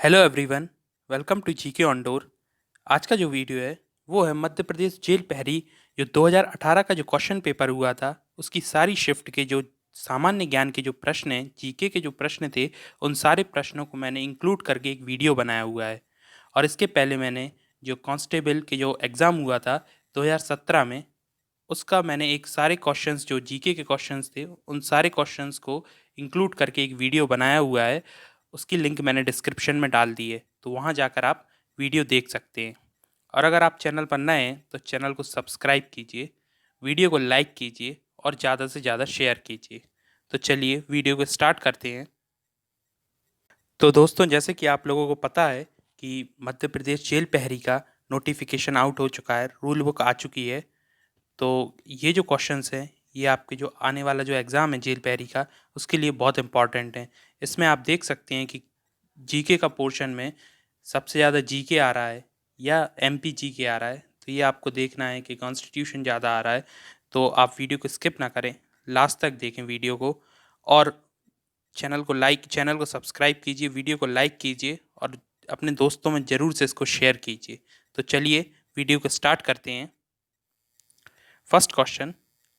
Hello everyone, welcome to GK on door. आज का जो वीडियो है वो है मध्य प्रदेश जेल प्रहरी जो 2018 का जो क्वेश्चन पेपर हुआ था उसकी सारी शिफ्ट के जो सामान्य ज्ञान के जो प्रश्न हैं, जीके के जो प्रश्न थे, उन सारे प्रश्नों को मैंने इंक्लूड करके एक वीडियो बनाया हुआ है। और इसके पहले मैंने जो कांस्टेबल के जो एग्ज़ाम हुआ था 2017 में, उसका मैंने एक सारे क्वेश्चंस जो जीके के क्वेश्चंस थे उन सारे क्वेश्चंस को इंक्लूड करके एक वीडियो बनाया हुआ है। उसकी लिंक मैंने डिस्क्रिप्शन में डाल दी है, तो वहाँ जाकर आप वीडियो देख सकते हैं। और अगर आप चैनल पर नए हैं तो चैनल को सब्सक्राइब कीजिए, वीडियो को लाइक कीजिए और ज़्यादा से ज़्यादा शेयर कीजिए। तो चलिए वीडियो को स्टार्ट करते हैं। तो दोस्तों, जैसे कि आप लोगों को पता है कि मध्य प्रदेश जेल प्रहरी का नोटिफिकेशन आउट हो चुका है, रूल बुक आ चुकी है। तो ये जो क्वेश्चंस हैं ये आपके जो आने वाला जो एग्ज़ाम है जेल प्रहरी का, उसके लिए बहुत इंपॉर्टेंट है। इसमें आप देख सकते हैं कि जीके का पोर्शन में सबसे ज़्यादा जीके आ रहा है या एमपी जीके आ रहा है। तो ये आपको देखना है कि कॉन्स्टिट्यूशन ज़्यादा आ रहा है। तो आप वीडियो को स्किप ना करें, लास्ट तक देखें वीडियो को। और चैनल को सब्सक्राइब कीजिए, वीडियो को लाइक कीजिए और अपने दोस्तों में ज़रूर से इसको शेयर कीजिए। तो चलिए वीडियो को स्टार्ट करते हैं। फर्स्ट क्वेश्चन,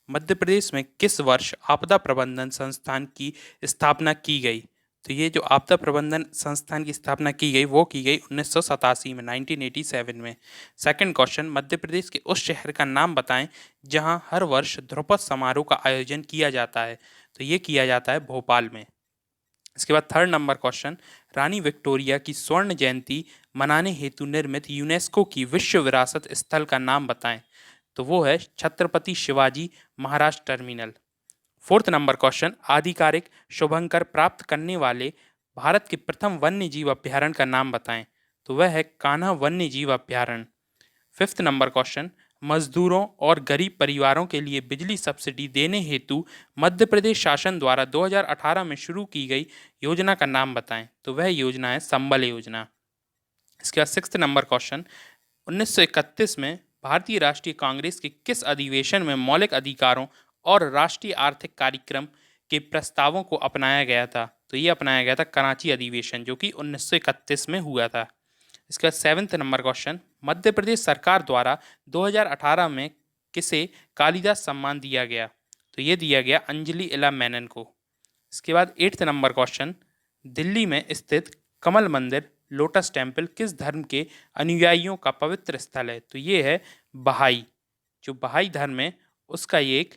मध्य प्रदेश में किस वर्ष आपदा प्रबंधन संस्थान की स्थापना की गई? तो ये जो आपदा प्रबंधन संस्थान की स्थापना की गई वो की गई 1987 में, 1987 में। सेकंड क्वेश्चन, मध्य प्रदेश के उस शहर का नाम बताएं जहां हर वर्ष ध्रुपद समारोह का आयोजन किया जाता है। तो ये किया जाता है भोपाल में। इसके बाद थर्ड नंबर क्वेश्चन, रानी विक्टोरिया की स्वर्ण जयंती मनाने हेतु निर्मित यूनेस्को की विश्व विरासत स्थल का नाम बताएं। तो वो है Chhatrapati Shivaji Maharaj terminal. Fourth number question, आधिकारिक शुभंकर प्राप्त करने वाले भारत के प्रथम वन्य जीव अभ्यारण्य का नाम बताएं। तो वह है कान्हा वन्य जीव अभ्यारण्य। फिफ्थ नंबर क्वेश्चन, मजदूरों और गरीब परिवारों के लिए बिजली सब्सिडी देने हेतु मध्य प्रदेश शासन द्वारा 2018 में शुरू की गई योजना का नाम बताएं। तो वह योजना है संबल योजना। इसके बाद सिक्स्थ नंबर क्वेश्चन, 1931 में भारतीय राष्ट्रीय कांग्रेस के किस अधिवेशन में मौलिक अधिकारों और राष्ट्रीय आर्थिक कार्यक्रम के प्रस्तावों को अपनाया गया था? तो ये अपनाया गया था कराची अधिवेशन, जो कि 1931 में हुआ था। इसका seventh number question, Madhya Pradesh सरकार द्वारा 2018 में किसे कालिदास सम्मान दिया गया? तो ये दिया गया अंजलि इला मेनन को। इसके बाद एट्थ नंबर क्वेश्चन, दिल्ली में स्थित कमल मंदिर लोटस टेम्पल किस धर्म के अनुयायियों का पवित्र स्थल है? तो ये है बहाई, जो बहाई धर्म है उसका ये एक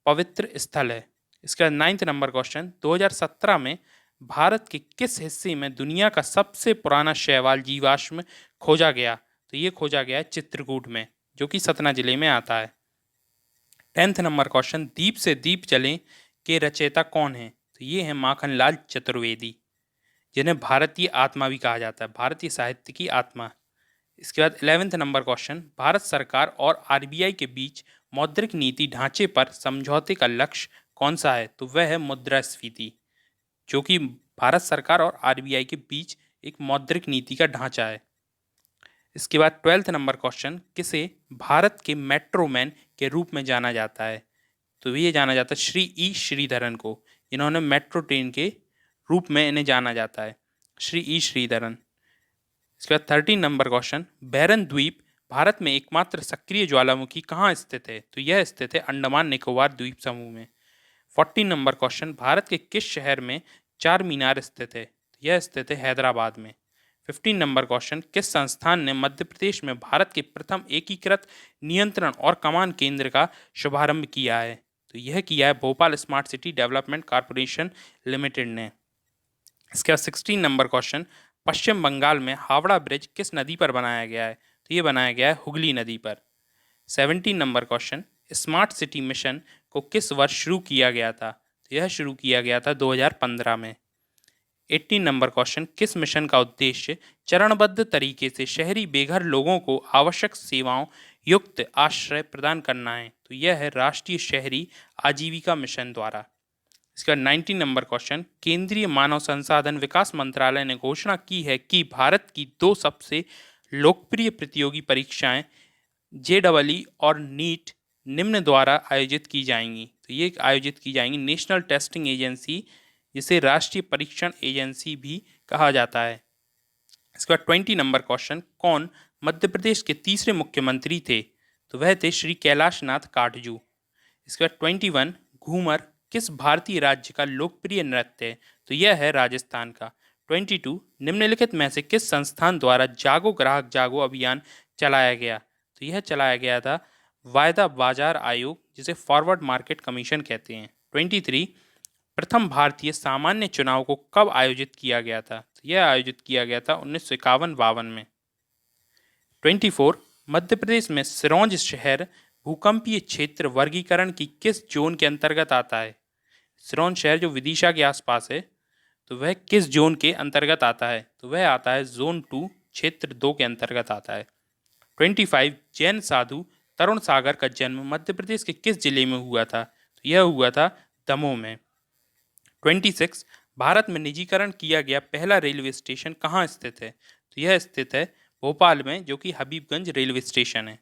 पवित्र स्थल है। इसका नाइन्थ नंबर क्वेश्चन, 2017 में भारत के किस हिस्से में दुनिया का सबसे पुराना शैवाल जीवाश्म खोजा गया? तो ये खोजा गया है चित्रकूट में, जो कि सतना जिले में आता है। टेंथ नंबर क्वेश्चन, दीप से दीप जलें के रचयिता कौन है? तो ये है माखनलाल चतुर्वेदी, जिन्हें भारतीय आत्मा भी कहा जाता है, भारतीय साहित्य की आत्मा। इसके बाद 11वें नंबर क्वेश्चन, भारत सरकार और आरबीआई के बीच मौद्रिक नीति ढांचे पर समझौते का लक्ष्य कौन सा है? तो वह है मुद्रास्फीति, जो कि भारत सरकार और आरबीआई के बीच एक मौद्रिक नीति का ढांचा है। इसके बाद 12वें नंबर क्वेश्चन, किसे भारत के मेट्रोमैन के रूप में जाना जाता है? तो ये जाना जाता है श्री ई श्रीधरन को, इन्होंने मेट्रो ट्रेन के रूप में इन्हें जाना जाता है, श्री ई श्रीधरन। इसके बाद 13 नंबर क्वेश्चन, बैरन द्वीप भारत में एकमात्र सक्रिय ज्वालामुखी कहाँ स्थित है? तो यह स्थित है अंडमान निकोबार द्वीप समूह में। 14 नंबर क्वेश्चन, भारत के किस शहर में चार मीनार स्थित है? तो यह स्थित है हैदराबाद में। 15 नंबर क्वेश्चन, किस संस्थान ने मध्य प्रदेश में भारत के प्रथम एकीकृत नियंत्रण और कमान केंद्र का शुभारंभ किया है? तो यह किया है Bhopal smart city development corporation limited ने। इसके बाद 16 नंबर क्वेश्चन, पश्चिम बंगाल में हावड़ा ब्रिज किस नदी पर बनाया गया है? तो ये बनाया गया है हुगली नदी पर। 17 number question, smart city mission को किस वर्ष शुरू किया गया था? तो यह शुरू किया गया था 2015 में। 18 नंबर क्वेश्चन, किस मिशन का उद्देश्य चरणबद्ध तरीके से शहरी बेघर लोगों को आवश्यक सेवाओं युक्त आश्रय प्रदान करना है? तो यह है राष्ट्रीय शहरी आजीविका मिशन द्वारा। इसका 19 नंबर क्वेश्चन, केंद्रीय मानव संसाधन विकास मंत्रालय ने घोषणा की है कि भारत की दो सबसे लोकप्रिय प्रतियोगी परीक्षाएं जेडबलई और नीट निम्न द्वारा आयोजित की जाएंगी। तो ये आयोजित की जाएंगी नेशनल टेस्टिंग एजेंसी, जिसे राष्ट्रीय परीक्षण एजेंसी भी कहा जाता है। इसके बाद 20 नंबर क्वेश्चन, कौन मध्य प्रदेश के तीसरे मुख्यमंत्री थे? तो वह थे श्री कैलाश नाथ काटजू। इसके बाद 21, घूमर किस भारतीय राज्य का लोकप्रिय नृत्य है? तो यह है राजस्थान का। 22, निम्नलिखित में से किस संस्थान द्वारा जागो ग्राहक जागो अभियान चलाया गया? तो यह चलाया गया था वायदा बाजार आयोग, जिसे फॉरवर्ड मार्केट कमीशन कहते हैं। 23, प्रथम भारतीय सामान्य चुनाव को कब आयोजित किया गया था? तो यह आयोजित किया गया था 1951-52 में। 24, मध्य प्रदेश में सिरौंज शहर भूकंपीय क्षेत्र वर्गीकरण की किस जोन के अंतर्गत आता है? सिरौंज शहर जो विदिशा के आसपास है, तो वह किस जोन के अंतर्गत आता है? तो वह आता है जोन 2 क्षेत्र 2 के अंतर्गत आता है। 25, जैन साधु तरुण सागर का जन्म मध्य प्रदेश के किस जिले में हुआ था? तो यह हुआ था दमोह में। 26, भारत में निजीकरण किया गया पहला रेलवे स्टेशन कहाँ स्थित है? तो यह स्थित है भोपाल में, जो कि हबीबगंज रेलवे स्टेशन है।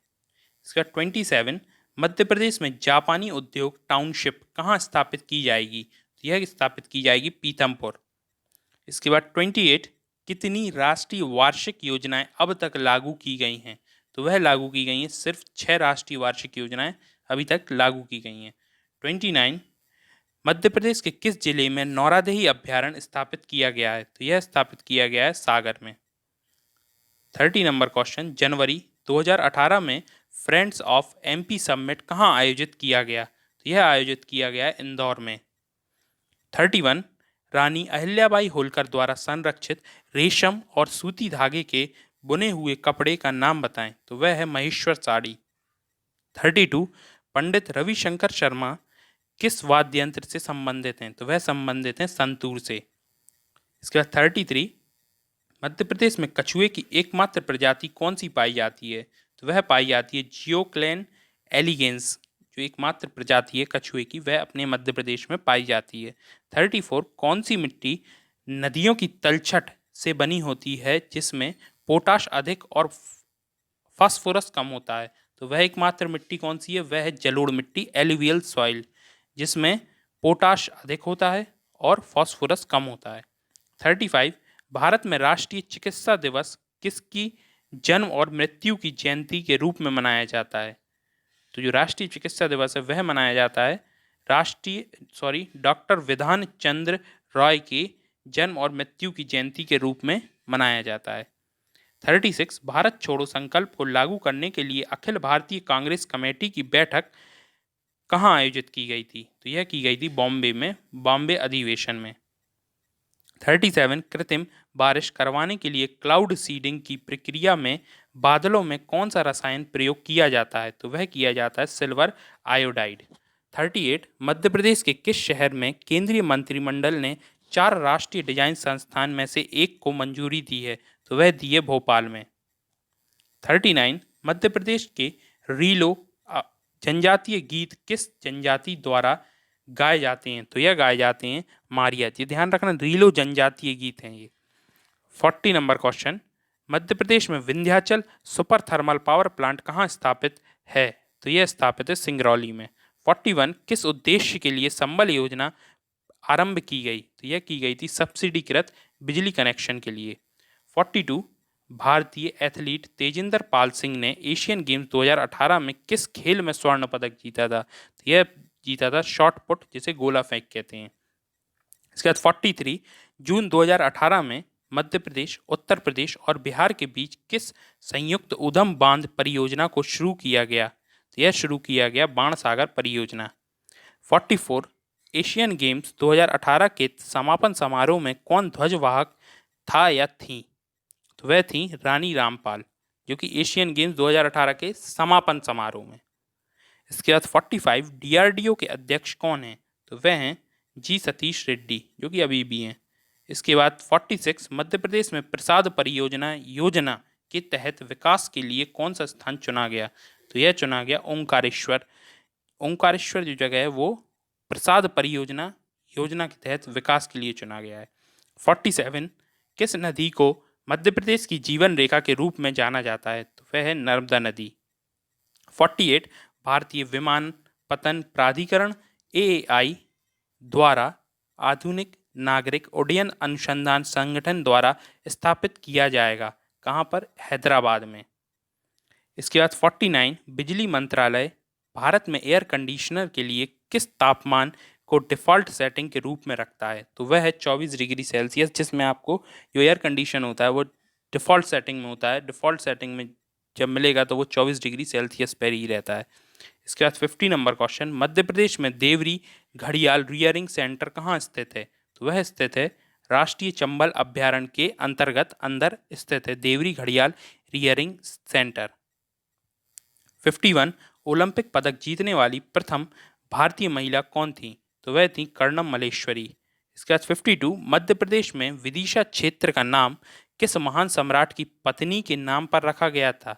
इसका 27, मध्य प्रदेश में जापानी उद्योग टाउनशिप कहाँ स्थापित की जाएगी? तो यह स्थापित की जाएगी पीथमपुर। इसके बाद 28, कितनी राष्ट्रीय वार्षिक योजनाएं अब तक लागू की गई हैं? तो वह लागू की गई हैं सिर्फ 6 राष्ट्रीय वार्षिक योजनाएं अभी तक लागू की गई हैं। 29, मध्य प्रदेश के किस जिले में नौरादेही अभ्यारण्य स्थापित किया गया है? तो यह स्थापित किया गया है सागर में। 30 नंबर क्वेश्चन, जनवरी 2018 में फ्रेंड्स ऑफ एमपी समिट कहाँ आयोजित किया गया? तो यह आयोजित किया गया है इंदौर में। 31, रानी अहिल्याबाई होलकर द्वारा संरक्षित रेशम और सूती धागे के बुने हुए कपड़े का नाम बताएं? तो वह है महेश्वर साड़ी। 32, पंडित रविशंकर शर्मा किस वाद्य यंत्र से संबंधित हैं? तो वह संबंधित हैं संतूर से। इसके बाद 33, मध्य प्रदेश में कछुए की एकमात्र प्रजाति कौन सी पाई जाती है? तो वह पाई जाती है जियोक्लेन एलिगेंस, जो एकमात्र प्रजाति है कछुए की, वह अपने मध्य प्रदेश में पाई जाती है। 34, कौन सी मिट्टी नदियों की तलछट से बनी होती है जिसमें पोटाश अधिक और फास्फोरस कम होता है? तो वह एकमात्र मिट्टी कौन सी है? वह है जलोढ़ मिट्टी, एलुवियल सॉइल, जिसमें पोटाश अधिक होता है और फास्फोरस कम होता है। 35, भारत में राष्ट्रीय चिकित्सा दिवस किसकी जन्म और मृत्यु की जयंती के रूप में मनाया जाता है? तो जो राष्ट्रीय चिकित्सा दिवस है वह मनाया जाता है डॉक्टर विधान चंद्र रॉय के जन्म और मृत्यु की जयंती के रूप में मनाया जाता है। 36, भारत छोड़ो संकल्प को लागू करने के लिए अखिल भारतीय कांग्रेस कमेटी की बैठक कहाँ आयोजित की गई थी? तो यह की गई थी बॉम्बे में, बॉम्बे अधिवेशन में। 37, कृत्रिम बारिश करवाने के लिए क्लाउड सीडिंग की प्रक्रिया में बादलों में कौन सा रसायन प्रयोग किया जाता है? तो वह किया जाता है सिल्वर आयोडाइड। 38, मध्य प्रदेश के किस शहर में केंद्रीय मंत्रिमंडल ने 4 राष्ट्रीय डिजाइन संस्थान में से एक को मंजूरी दी है? तो वह दी है भोपाल में। 39, मध्य प्रदेश के रीलो जनजातीय गीत किस जनजाति द्वारा गाए जाते हैं? तो यह गाए जाते हैं मारिया। ये ध्यान रखना, रीलो जनजातीय गीत हैं ये। 40 नंबर क्वेश्चन, मध्य प्रदेश में Vindhyachal super thermal power plant कहाँ स्थापित है? तो यह स्थापित है सिंगरौली में। 41, किस उद्देश्य के लिए संबल योजना आरंभ की गई? तो यह की गई थी सब्सिडीकृत बिजली कनेक्शन के लिए। 42, भारतीय एथलीट तेजिंदर पाल सिंह ने एशियन गेम्स 2018 में किस खेल में स्वर्ण पदक जीता था? तो यह जीता था शॉट पुट, जिसे गोला फेंक कहते हैं। इसके बाद 43, जून 2018 में मध्य प्रदेश, उत्तर प्रदेश और बिहार के बीच किस संयुक्त उद्यम बांध परियोजना को शुरू किया गया? तो यह शुरू किया गया बाणसागर परियोजना। 44, एशियन गेम्स 2018 के समापन समारोह में कौन ध्वजवाहक था या थी? तो वह थी रानी रामपाल, जो कि एशियन गेम्स 2018 के समापन समारोह में। इसके बाद 45, डीआरडीओ के अध्यक्ष कौन हैं? तो वह हैं जी सतीश रेड्डी, जो कि अभी भी हैं। इसके बाद 46, मध्य प्रदेश में प्रसाद परियोजना योजना के तहत विकास के लिए कौन सा स्थान चुना गया? तो यह चुना गया ओंकारेश्वर। ओंकारेश्वर जो जगह है वो प्रसाद परियोजना योजना के तहत विकास के लिए चुना गया है। 47, किस नदी को मध्य प्रदेश की जीवन रेखा के रूप में जाना जाता है? तो वह है नर्मदा नदी। 48, भारतीय विमानपत्तन प्राधिकरण एएआई द्वारा आधुनिक नागरिक उड्डयन अनुसंधान संगठन द्वारा स्थापित किया जाएगा। कहाँ पर? हैदराबाद में। इसके बाद 49, बिजली मंत्रालय भारत में एयर कंडीशनर के लिए किस तापमान को डिफ़ॉल्ट सेटिंग के रूप में रखता है? तो वह है 24 डिग्री सेल्सियस, जिसमें आपको जो एयर कंडीशन होता है वो डिफ़ॉल्ट सेटिंग में होता है। डिफ़ॉल्ट सेटिंग में जब मिलेगा तो वो 24 डिग्री सेल्सियस पर ही रहता है। इसके बाद 50 नंबर क्वेश्चन, मध्य प्रदेश में देवरी घड़ियाल रियरिंग सेंटर कहाँ स्थित है? तो वह स्थित है राष्ट्रीय चंबल अभ्यारण्य के अंतर्गत अंदर स्थित है देवरी घड़ियाल रियरिंग सेंटर। 51, ओलंपिक पदक जीतने वाली प्रथम भारतीय महिला कौन थी? तो वह थी कर्णम मल्लेश्वरी। इसके बाद 52, मध्य प्रदेश में विदिशा क्षेत्र का नाम किस महान सम्राट की पत्नी के नाम पर रखा गया था?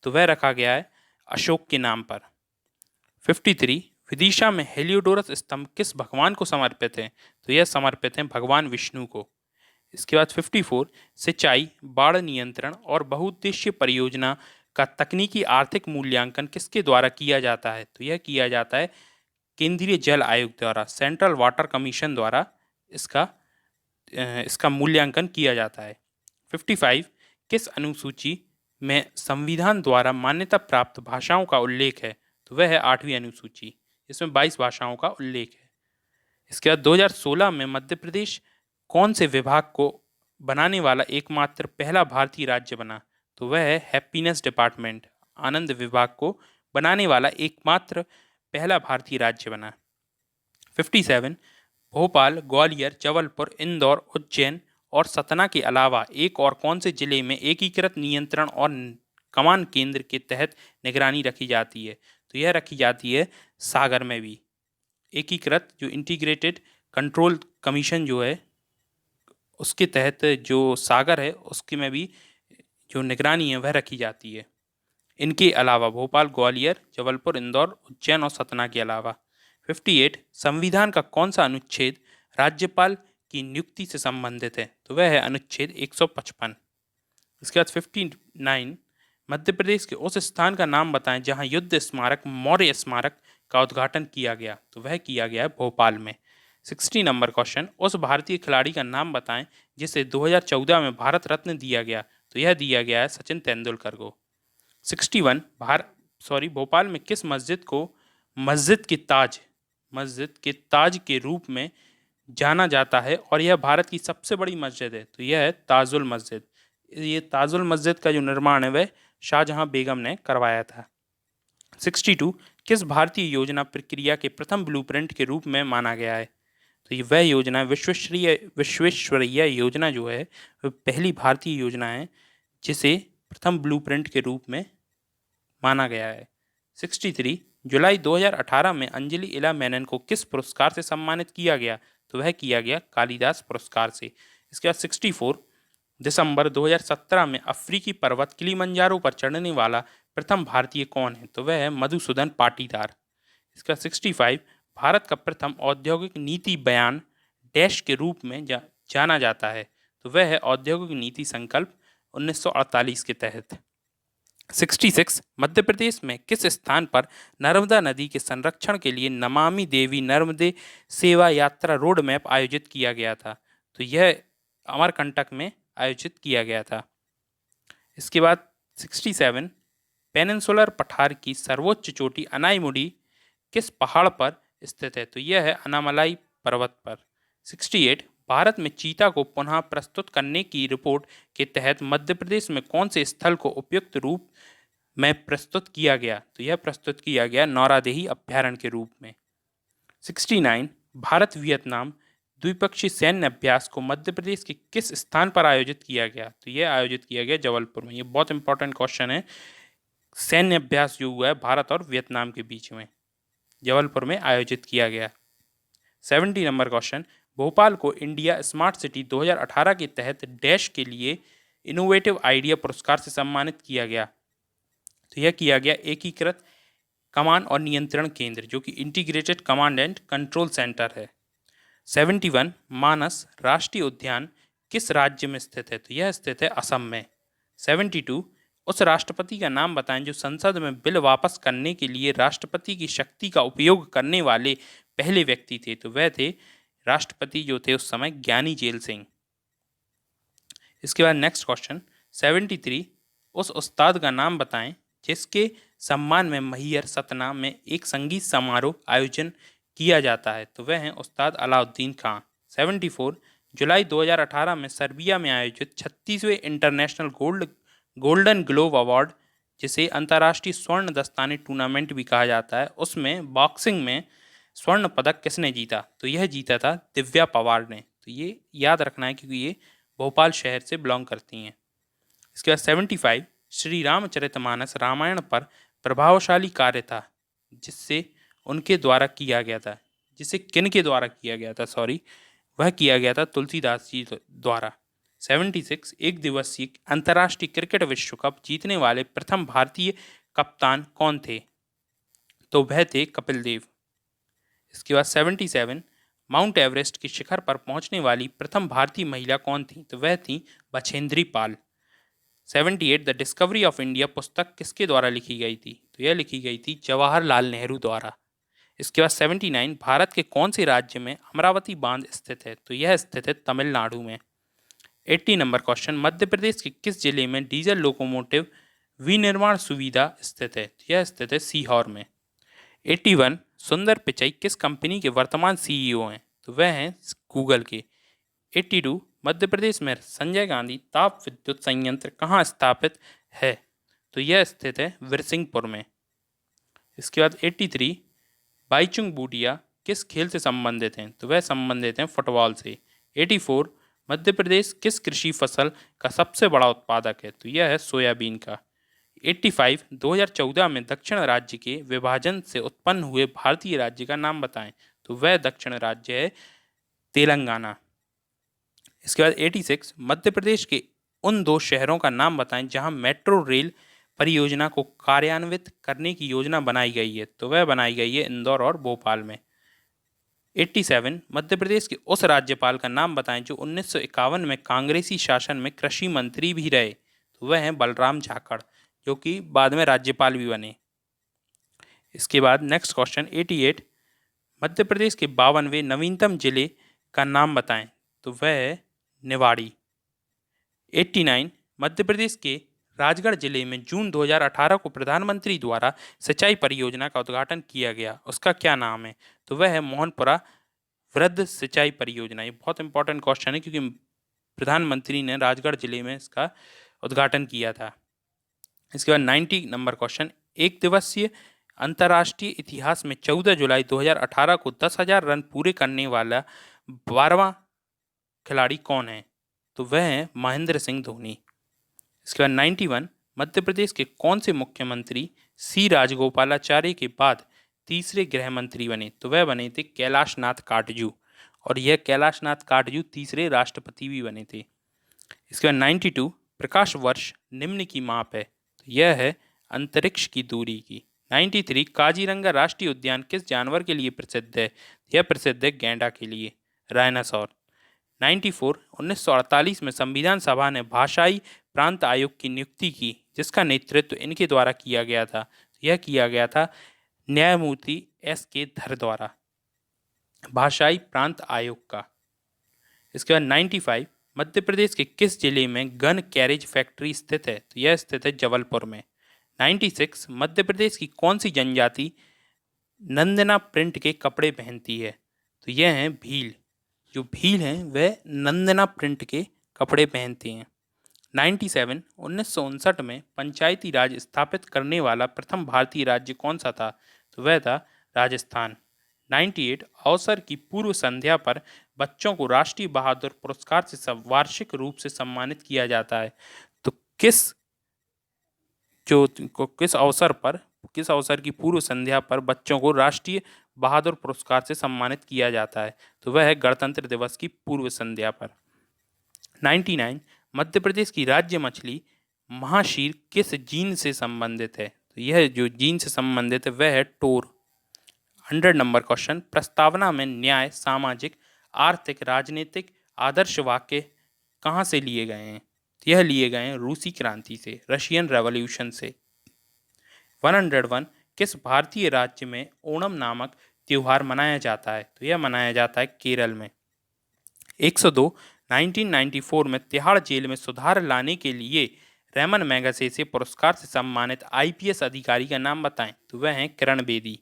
तो वह रखा गया है अशोक के नाम पर। 53, विदिशा में हेलियोडोरस स्तंभ किस भगवान को समर्पित है? तो यह समर्पित है भगवान विष्णु को। इसके बाद 54, सिंचाई, बाढ़ नियंत्रण और बहुउद्देशीय परियोजना का तकनीकी आर्थिक मूल्यांकन किसके द्वारा किया जाता है? तो यह किया जाता है केंद्रीय जल आयोग द्वारा, सेंट्रल वाटर कमीशन द्वारा इसका मूल्यांकन किया जाता है। 55, किस अनुसूची में संविधान द्वारा मान्यता प्राप्त भाषाओं का उल्लेख है? तो वह है 8वीं अनुसूची, इसमें 22 भाषाओं का उल्लेख है। इसके बाद 2016 में मध्य प्रदेश कौन से विभाग को बनाने वाला एकमात्र पहला भारतीय राज्य बना? तो वह है हैप्पीनेस डिपार्टमेंट, आनंद विभाग को बनाने वाला एकमात्र पहला भारतीय राज्य बना। 57, भोपाल, ग्वालियर, जबलपुर, इंदौर, उज्जैन और सतना के अलावा एक और कौन से जिले में एकीकृत नियंत्रण और कमान केंद्र के तहत निगरानी रखी जाती है? तो यह रखी जाती है सागर में भी। एकीकृत जो इंटीग्रेटेड कंट्रोल कमीशन जो है उसके तहत जो सागर है उसके में भी जो निगरानी है वह रखी जाती है। इनके अलावा भोपाल, ग्वालियर, जबलपुर, इंदौर, उज्जैन और सतना के अलावा। 58, संविधान का कौन सा अनुच्छेद राज्यपाल की नियुक्ति से संबंधित है? तो वह है अनुच्छेद 155। इसके बाद 59, मध्य प्रदेश के उस स्थान का नाम बताएं जहां युद्ध स्मारक मौर्य स्मारक का उद्घाटन किया गया? तो वह किया गया है भोपाल में। 60 नंबर क्वेश्चन, उस भारतीय खिलाड़ी का नाम बताएं जिसे 2014 में भारत रत्न दिया गया? तो यह दिया गया है सचिन तेंदुलकर को। 61, भोपाल में किस मस्जिद को मस्जिद के ताज के रूप में जाना जाता है और यह भारत की सबसे बड़ी मस्जिद है? तो यह है ताजुल मस्जिद। ये ताजुल मस्जिद का जो निर्माण है वह शाहजहां बेगम ने करवाया था। 62, किस भारतीय योजना प्रक्रिया के प्रथम ब्लूप्रिंट के रूप में माना गया है? तो ये वह योजना विश्वेश्वरैया योजना जो है वह पहली भारतीय योजना है जिसे प्रथम ब्लूप्रिंट के रूप में माना गया है। 63, जुलाई 2018 में अंजलि इला मेनन को किस पुरस्कार से सम्मानित किया गया? तो वह किया गया कालिदास पुरस्कार से। इसके बाद 64, दिसंबर 2017 में अफ्रीकी पर्वत किलिमंजारो पर चढ़ने वाला प्रथम भारतीय कौन है? तो वह है मधुसूदन पाटीदार। इसका 65, भारत का प्रथम औद्योगिक नीति बयान डैश के रूप में जाना जाता है? तो वह है औद्योगिक नीति संकल्प 1948 के तहत। 66, मध्य प्रदेश में किस स्थान पर नर्मदा नदी के संरक्षण के लिए नमामि देवी नर्मदे सेवा यात्रा रोड मैप आयोजित किया गया था? तो यह अमरकंटक में आयोजित किया गया था। इसके बाद 67, पेनिनसुलर पठार की सर्वोच्च चोटी अनाईमुडी किस पहाड़ पर स्थित है? तो यह है अनामलाई पर्वत पर। 68, भारत में चीता को पुनः प्रस्तुत करने की रिपोर्ट के तहत मध्य प्रदेश में कौन से स्थल को उपयुक्त रूप में प्रस्तुत किया गया? तो यह प्रस्तुत किया गया नौरादेही अभ्यारण्य के रूप में। 69, भारत वियतनाम द्विपक्षीय सैन्य अभ्यास को मध्य प्रदेश के किस स्थान पर आयोजित किया गया? तो यह आयोजित किया गया जबलपुर में। ये बहुत इंपॉर्टेंट क्वेश्चन है। सैन्य अभ्यास जो हुआ है भारत और वियतनाम के बीच में जबलपुर में आयोजित किया गया। 70 नंबर क्वेश्चन, भोपाल को इंडिया स्मार्ट सिटी 2018 के तहत डैश के लिए इनोवेटिव आइडिया पुरस्कार से सम्मानित किया गया? तो यह किया गया एकीकृत कमान और नियंत्रण केंद्र जो कि integrated command and control centre है। 71, मानस राष्ट्रीय उद्यान किस राज्य में स्थित है? तो यह स्थित है असम में। 72, उस राष्ट्रपति का नाम बताएं जो संसद में बिल वापस करने के लिए राष्ट्रपति की शक्ति का उपयोग करने वाले पहले व्यक्ति थे? तो वह थे राष्ट्रपति जो थे उस समय ज्ञानी जेल सिंह। इसके बाद नेक्स्ट क्वेश्चन 73, उस उस्ताद का नाम बताएं जिसके सम्मान में मैहर सतना में एक संगीत समारोह आयोजन किया जाता है। तो वह हैं उस्ताद अलाउद्दीन खां। 74, जुलाई 2018 में सर्बिया में आयोजित 36वें इंटरनेशनल गोल्डन ग्लोव अवार्ड, जिसे अंतर्राष्ट्रीय स्वर्ण दस्ताने टूर्नामेंट भी कहा जाता है, उसमें बॉक्सिंग में स्वर्ण पदक किसने जीता? तो यह जीता था दिव्या पवार ने। तो ये याद रखना है क्योंकि ये भोपाल शहर से बिलोंग करती हैं। इसके बाद 75, श्री रामचरितमानस रामायण पर प्रभावशाली कार्य था जिससे उनके द्वारा किया गया था, जिसे किन के द्वारा किया गया था, वह किया गया था तुलसीदास जी द्वारा। 76, एक दिवसीय अंतर्राष्ट्रीय क्रिकेट विश्व कप जीतने वाले प्रथम भारतीय कप्तान कौन थे? तो वह थे कपिल देव। इसके बाद 77, माउंट एवरेस्ट के शिखर पर पहुंचने वाली प्रथम भारतीय महिला कौन थी? तो वह थी Bachendri Pal. 78, the discovery of India पुस्तक किसके द्वारा लिखी गई थी? तो यह लिखी गई थी जवाहरलाल नेहरू द्वारा। इसके बाद 79, भारत के कौन से राज्य में अमरावती बांध स्थित है? तो यह स्थित है तमिलनाडु में। 80 नंबर क्वेश्चन, मध्य प्रदेश के किस जिले में डीजल लोकोमोटिव विनिर्माण सुविधा स्थित है? तो यह स्थित है सीहोर में। 81, सुंदर पिचई किस कंपनी के वर्तमान सीईओ हैं? तो वह हैं गूगल के। 82, मध्य प्रदेश में संजय गांधी ताप विद्युत संयंत्र कहाँ स्थापित है? तो यह स्थित है विरसिंहपुर में। इसके बाद 83, बाईचुंग बूटिया किस खेल से संबंधित हैं? तो वह संबंधित हैं फुटबॉल से। 84, मध्य प्रदेश किस कृषि फसल का सबसे बड़ा उत्पादक है? तो यह है सोयाबीन का। 85, 2014 में दक्षिण राज्य के विभाजन से उत्पन्न हुए भारतीय राज्य का नाम बताएं। तो वह दक्षिण राज्य है तेलंगाना। इसके बाद 86, मध्य प्रदेश के उन 2 शहरों का नाम बताएं जहां मेट्रो रेल परियोजना को कार्यान्वित करने की योजना बनाई गई है। तो वह बनाई गई है इंदौर और भोपाल में। 87, मध्य प्रदेश के उस राज्यपाल का नाम बताएं जो 1951 में कांग्रेसी शासन में कृषि मंत्री भी रहे। तो वह हैं बलराम झाकड़, जो कि बाद में राज्यपाल भी बने। इसके बाद नेक्स्ट क्वेश्चन 88, मध्य प्रदेश के 52वें नवीनतम जिले का नाम बताएं। तो वह है निवाड़ी। 89, मध्य प्रदेश के राजगढ़ जिले में जून 2018 को प्रधानमंत्री द्वारा सिंचाई परियोजना का उद्घाटन किया गया, उसका क्या नाम है? तो वह है मोहनपुरा वृद्ध सिंचाई परियोजना। ये बहुत इंपॉर्टेंट क्वेश्चन है क्योंकि प्रधानमंत्री ने राजगढ़ जिले में इसका उद्घाटन किया था। इसके बाद 90 नंबर क्वेश्चन, एक दिवसीय अंतर्राष्ट्रीय इतिहास में 14 जुलाई 2018 को 10,000 रन पूरे करने वाला 12वां खिलाड़ी कौन है? तो वह है महेंद्र सिंह धोनी। इसके बाद 91, मध्य प्रदेश के कौन से मुख्यमंत्री सी राजगोपालाचारी के बाद तीसरे गृह मंत्री बने? तो वह बने थे कैलाशनाथ काटजू, और यह कैलाशनाथ काटजू तीसरे राष्ट्रपति भी बने थे। इसके बाद 92, प्रकाश वर्ष निम्न की माप है? तो यह है अंतरिक्ष की दूरी की। 93, काजीरंगा राष्ट्रीय उद्यान किस जानवर के लिए प्रसिद्ध है? यह प्रसिद्ध है गैंडा के लिए, राइनासोर। 94, 1948 में संविधान सभा ने भाषाई प्रांत आयोग की नियुक्ति की, जिसका नेतृत्व इनके द्वारा किया गया था। यह किया गया था न्यायमूर्ति S.K. धर द्वारा, भाषाई प्रांत आयोग का। इसके बाद 95, मध्य प्रदेश के किस जिले में गन कैरेज फैक्ट्री स्थित है? तो यह स्थित है जबलपुर में। 96, मध्य प्रदेश की कौन सी जनजाति नंदना प्रिंट के कपड़े पहनती है? तो यह हैं भील। जो भील हैं वह नंदना प्रिंट के कपड़े पहनते हैं। 97, 1959 में पंचायती राज स्थापित करने वाला प्रथम भारतीय राज्य कौन सा था? तो वह था राजस्थान। 98, अवसर की पूर्व संध्या पर बच्चों को राष्ट्रीय बहादुर पुरस्कार से वार्षिक रूप से सम्मानित किया जाता है। तो किस अवसर की पूर्व संध्या पर बच्चों को राष्ट्रीय बहादुर पुरस्कार से सम्मानित किया जाता है? तो वह है गणतंत्र दिवस की पूर्व संध्या पर। 99, मध्य प्रदेश की राज्य मछली महाशीर किस जीन से संबंधित है? तो यह जो जीन से संबंधित है वह है टोर। 100 नंबर क्वेश्चन, प्रस्तावना में न्याय, सामाजिक, आर्थिक, राजनीतिक आदर्श वाक्य कहाँ से लिए गए हैं? यह लिए गए हैं रूसी क्रांति से, रशियन रेवोल्यूशन से। 101, किस भारतीय राज्य में ओणम नामक त्योहार मनाया जाता है? तो यह मनाया जाता है केरल में। 102 1994 में तिहाड़ जेल में सुधार लाने के लिए रैमन मैगसेसे पुरस्कार से सम्मानित आईपीएस अधिकारी का नाम बताएं। तो वह हैं किरण बेदी।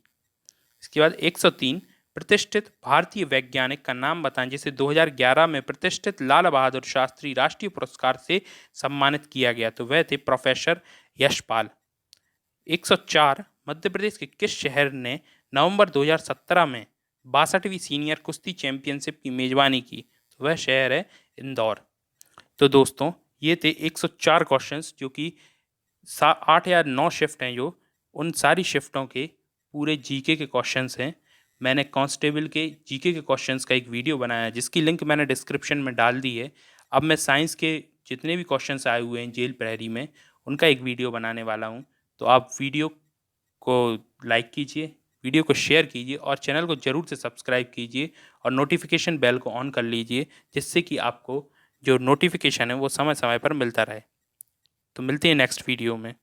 इसके बाद 103 प्रतिष्ठित भारतीय वैज्ञानिक का नाम बताएं जिसे 2011 में प्रतिष्ठित लाल बहादुर शास्त्री राष्ट्रीय पुरस्कार से सम्मानित किया गया। तो वह थे प्रोफेसर यशपाल। 104 मध्य प्रदेश के किस शहर ने नवंबर 2017 में 62वीं सीनियर कुश्ती चैंपियनशिप की मेजबानी की। तो वह शहर है इंदौर। तो दोस्तों ये थे 104 क्वेश्चंस जो कि 8 या 9 शिफ्ट हैं, जो उन सारी शिफ्टों के पूरे जीके के क्वेश्चंस हैं। मैंने कांस्टेबल के जीके के क्वेश्चंस का एक वीडियो बनाया है जिसकी लिंक मैंने डिस्क्रिप्शन में डाल दी है। अब मैं साइंस के जितने भी क्वेश्चंस आए हुए हैं जेल प्रहरी में उनका एक वीडियो बनाने वाला हूं। तो आप वीडियो को लाइक कीजिए, वीडियो को शेयर कीजिए और चैनल को ज़रूर से सब्सक्राइब कीजिए और नोटिफिकेशन बेल को ऑन कर लीजिए जिससे कि आपको जो नोटिफिकेशन है वो समय समय पर मिलता रहे। तो मिलते हैं नेक्स्ट वीडियो में।